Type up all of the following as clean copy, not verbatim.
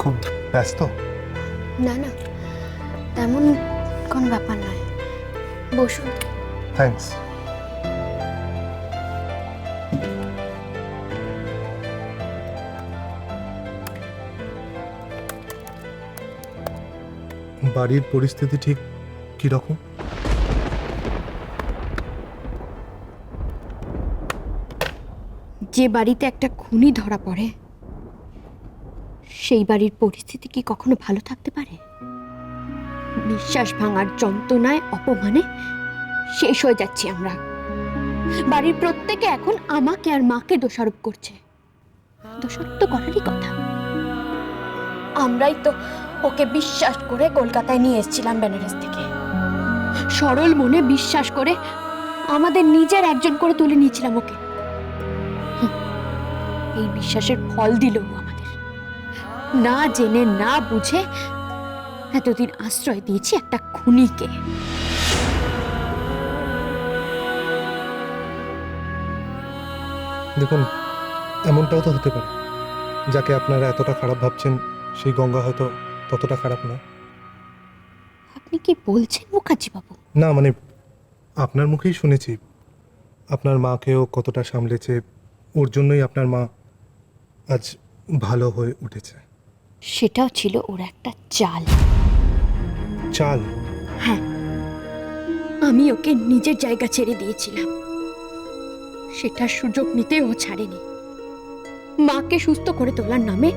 খুব ব্যস্ত? না না, তেমন কোন ব্যাপার নয়, বসুন। থ্যাঙ্কস। বাড়ির পরিস্থিতি ঠিক কি রকম? যে বাড়িতে একটা খুনি ধরা পড়ে সেই বাড়ির পরিস্থিতি কি কখনো ভালো থাকতে পারে? নিঃশ্বাস ভাঙার যন্ত্রণায়, অপমানে শেষ হয়ে যাচ্ছি আমরা। বাড়ির প্রত্যেকে এখন আমাকে আর মাকে দোষারোপ করছে। দোষারোপ তো করারই কথা। আমরাই তো ওকে বিশ্বাস করে কলকাতায় নিয়ে এসেছিলাম বেনারস থেকে। সরল মনে বিশ্বাস করে আমাদের নিজের একজন করে তুলে নিয়েছিলাম ওকে। এই বিশ্বাসের ফল দিল ও আমাদের। না জেনে না বুঝে এতদিন আশ্রয় দিয়েছি একটা খুনিকে। দেখুন, এমনটাও তো হতে পারে যাকে আপনারা এতটা খারাপ ভাবছেন সেই গঙ্গা হয়তো ততটা খারাপ না। আপনি কি বলছেন মুখার্জি বাবু? না মানে আপনার মুখেই শুনেছি আপনার মাকেও কতটা সামলেছে, ওর জন্যই আপনার মা আজ ভালো হয়ে উঠেছে। সেটাও ছিল ওর একটা চাল। চাল? হ্যাঁ, আমি ওকে নিজের জায়গা ছেড়ে দিয়েছিলাম, সেটার সুযোগ নিতে ও ছাড়েনি। মাকে সুস্থ করে তোলার নামে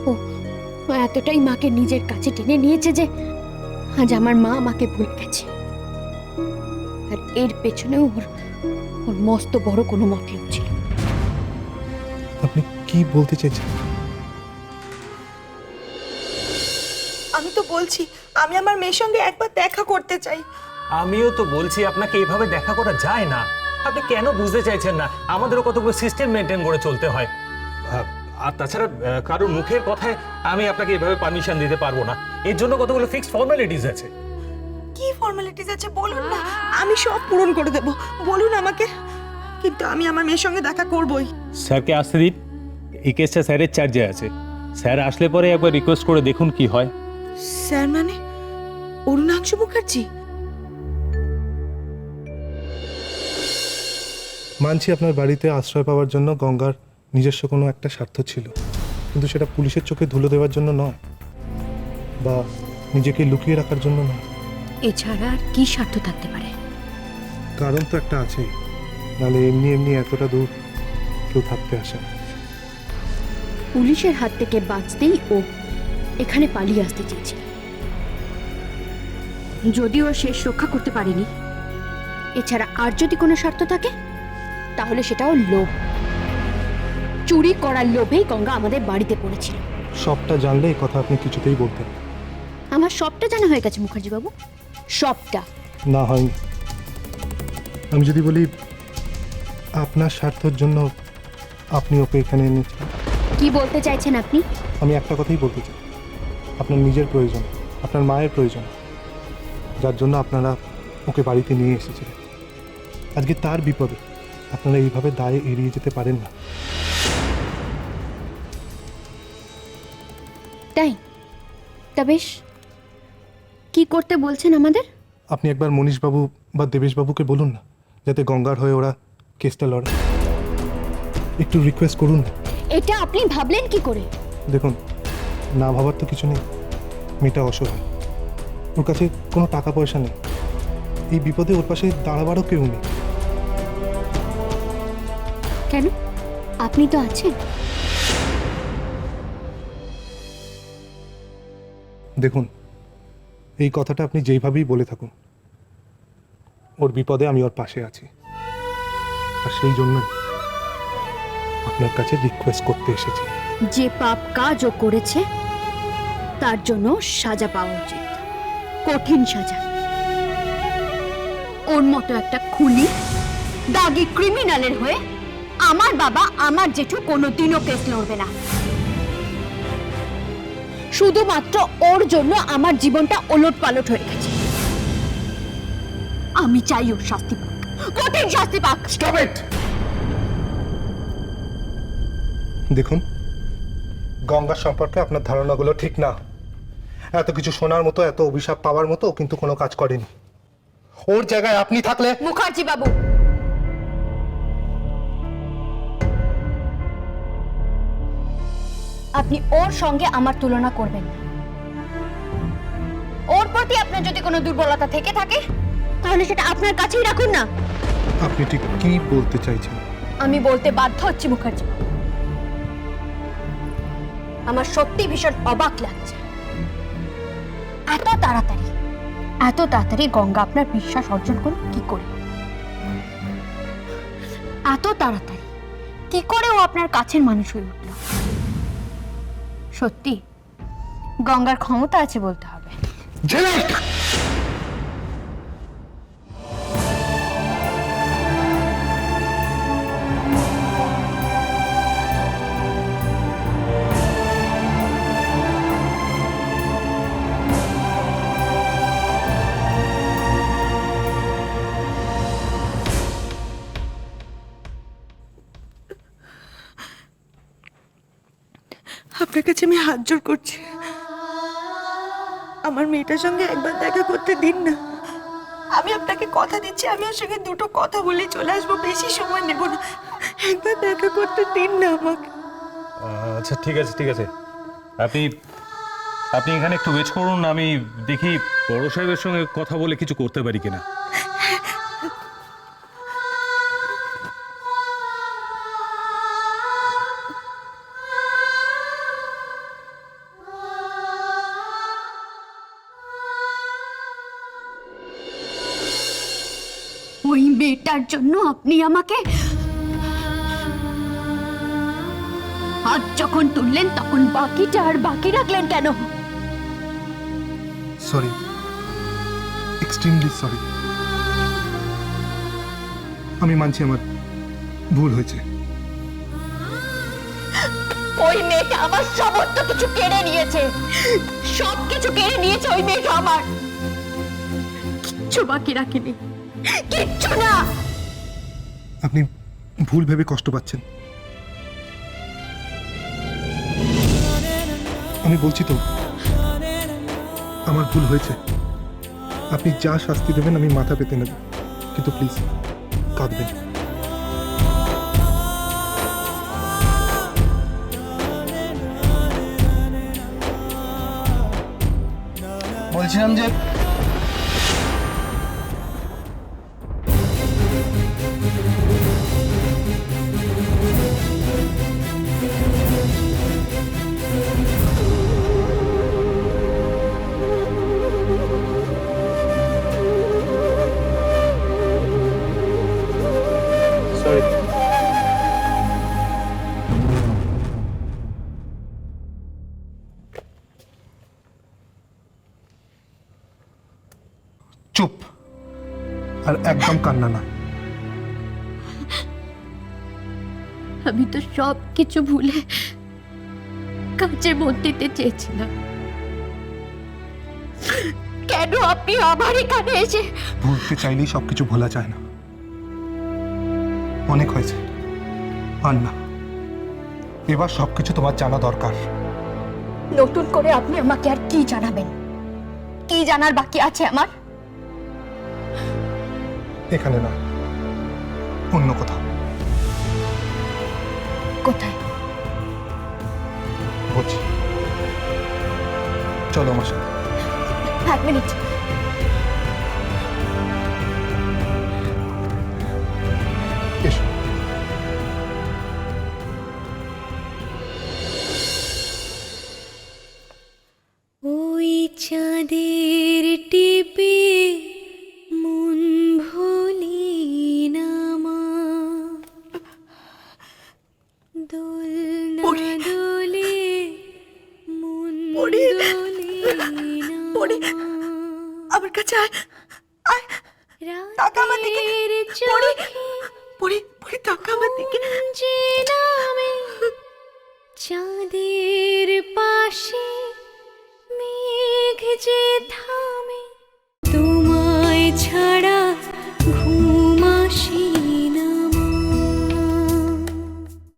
ও এতটাই মাকে নিজের কাছে টেনে নিয়েছে যে আজ আমার মা আমাকে ভুলে গেছে। আর এর পেছনে ওর ওর মস্ত বড় কোনো মতলব ছিল। আপনি কি বলতে চাইছেন? আমি তো বলছি আমি আমার মেয়ের সঙ্গে একবার দেখা করতে চাই। আমিও তো বলছি আপনাকে এভাবে দেখা করা যায় না। আপনি কেন বুঝতে চাইছেন না? আমাদেরও কতগুলো সিস্টেম মেনটেন করে চলতে হয়। আর তাছাড়া কারোর মুখের কথায় আমি আপনাকে এভাবে পারমিশন দিতে পারবো না। এর জন্য কতগুলো ফিক্সড ফর্মালিটিস আছে। কি ফর্মালিটিস আছে বলুন না, আমি সব পূরণ করে দেব, বলুন আমাকে। কিন্তু আমি আমার মেয়ের সঙ্গে দেখা করবই। স্যারকে আসতে দিন, এই কেসটা স্যারের চার্জে আছে। স্যার আসলে পরে একবার রিকোয়েস্ট করে দেখুন কি হয়। স্যার মানে অরুণাংশু মুখার্জি? মানছি আপনার বাড়িতে আশ্রয় পাওয়ার জন্য গঙ্গার নিজস্ব কোনো একটা স্বার্থ ছিল, কিন্তু সেটা পুলিশের চোখে ধুলো দেওয়ার জন্য নয়, বা নিজেকে লুকিয়ে রাখার জন্য নয়। এছাড়া আর কি স্বার্থ থাকতে পারে? কারণ তো একটা আছেই, নাহলে এমনি এমনি এতটা দূর কেউ থাকতে আসে না। পুলিশের হাত থেকে বাঁচতেই ও এখানে পালিয়ে আসতে চেয়েছিল। যদিও শেষ রক্ষা করতে পারেনি, এছাড়া আর যদি কোনো স্বার্থ থাকে তাহলে সেটাও লোভ। চুরি করার লোভেই গঙ্গা আমাদের বাড়িতে পড়েছিল। সবটা জানলে এই কথা আপনি কিছুতেই বলতেন। আমার সবটা জানা হয়ে গেছে মুখার্জি বাবু, সবটা। না হয়নি। আমি যদি বলি আপনার স্বার্থের জন্য আপনি ওকে এখানে এনেছেন। কি বলতে চাইছেন আপনি? আমি একটা কথাই বলতে চাই, আপনার নিজের প্রয়োজন, আপনার মায়ের প্রয়োজন, যার জন্য আপনারা ওকে বাড়িতে নিয়ে এসেছিলেন। আজকে তার বিপদে আপনারা এইভাবে দায়ে এড়িয়ে যেতে পারেন না। তাই তা বেশ, কি করতে বলছেন আমাদের? আপনি একবার মনীশবাবু বা দেবেশবাবুকে বলুন না, যাতে গঙ্গার হয়ে ওরা কেসটা লড়ে। একটু রিকোয়েস্ট করুন না। এটা আপনি ভাবলেন কি করে? দেখুন, না ভাবার তো কিছু নেই। মেয়েটা অসহায়, ওর কাছে কোনো টাকা পয়সা নেই, এই বিপদে ওর পাশে দাঁড়াবারও কেউ নেই। কেন, আপনি তো আছেন। দেখুন, এই কথাটা আপনি যেইভাবেই বলে থাকুন, ওর বিপদে আমি ওর পাশে আছি, আর সেই জন্যই আপনার কাছে রিকোয়েস্ট করতে এসেছি। যে পাপ কাজ ও করেছে তার জন্য সাজা পাওয়া উচিত, কঠিন সাজা। ওর মতো একটা খুনি, দাগী ক্রিমিনালের হয়ে আমার বাবা, আমার জেঠু কোনোদিনও কেস লড়বে না। শুধুমাত্র ওর জন্য আমার জীবনটা ওলটপালট হয়ে গেছে। আমি চাই ওর শাস্তি পাক, কঠিন শাস্তি পাক। Stop it! দেখুন, গঙ্গার সম্পর্কে আপনার ধারণাগুলো ঠিক না। এত কিছু শোনার মতো, এত অভিশাপ পাওয়ার মতো ও কিন্তু কোনো কাজ করেনি। ওর জায়গায় আপনি থাকলে। মুখার্জি বাবু, আপনি ওর সঙ্গে আমার তুলনা করবেন না। ওর প্রতি আপনার যদি কোনো দুর্বলতা থেকে থাকে তাহলে সেটা আপনার কাছেই রাখুন না। আপনি ঠিক কি বলতে চাইছেন? আমি বলতে বাধ্য হচ্ছি মুখার্জি বাবু। আমার সত্যি ভীষণ অবাক লাগছে, এত তাড়াতাড়ি গঙ্গা আপনার বিশ্বাস অর্জন করল কি করে? এত তাড়াতাড়ি কি করে ও আপনার কাছের মানুষ হয়ে উঠল? সত্যি গঙ্গার ক্ষমতা আছে বলতে হবে। আপনার কাছে আমি হাত জোড় করছি, আমার মেয়েটার সঙ্গে একবার দেখা করতে দিন না। আমি আপনাকে কথা দিচ্ছি, আমি ওর সঙ্গে দুটো কথা বলে চলে আসবো, বেশি সময় নেব না। একবার দেখা করতে দিন না আমাকে। আচ্ছা ঠিক আছে ঠিক আছে, আপনি আপনি এখানে একটু ওয়েট করুন, আমি দেখি বড় সাহেবের সঙ্গে কথা বলে কিছু করতে পারি কিনা। ওই মেয়েটার জন্য আপনি আমাকে হাত যখন তুললেন তখন বাকিটা আর বাকি রাখলেন কেন? Sorry, extremely sorry. আমি মানছি আমার ভুল হয়েছে। ওই মেয়েটা আমার সমস্ত কিছু কেড়ে নিয়েছে, সব কিছু কেড়ে নিয়েছে ওই মেয়েটা আমার। কিচ্ছু বাকি রাখেনি, কিচ্ছু না। আপনি ভুল ভেবে কষ্ট পাচ্ছেন। আমি বলছি তো আমার ভুল হয়েছে। আপনি যা শাস্তি দেবেন আমি মাথা পেতে নেব, কিন্তু প্লিজ কাঁদবেন। বলছিলাম যে সরি। চুপ, আর একদম কান্না না। আমি তো সব কিছু ভুলে কাজের মধ্যে চেয়েছিলাম, কেন আপনি আবার এখানে এসে? ভুলতে চাইলেই সবকিছু ভোলা যায় না। অনেক হয়েছে, আর না। এবার সবকিছু তোমার জানা দরকার। নতুন করে আপনি আমাকে আর কি জানাবেন? কি জানার বাকি আছে আমার? এখানে না, অন্য কোথাও। কোথায়? বলছি, চলো আমার সাথে। এক মিনিট। এসো। ওই চাঁদের টিপে মন ভুলি না মা, দোলনা দোলে মন পড়ি। দোলে না পড়ি। মা। আমার কাছে আয়, আয়, তাকা আমার দিকে। রাতের পড়ি, চোখে পড়ি, পড়ি, তাকা আমার দিকে। যে নামে চাঁদের পাশে মেঘ যে থামে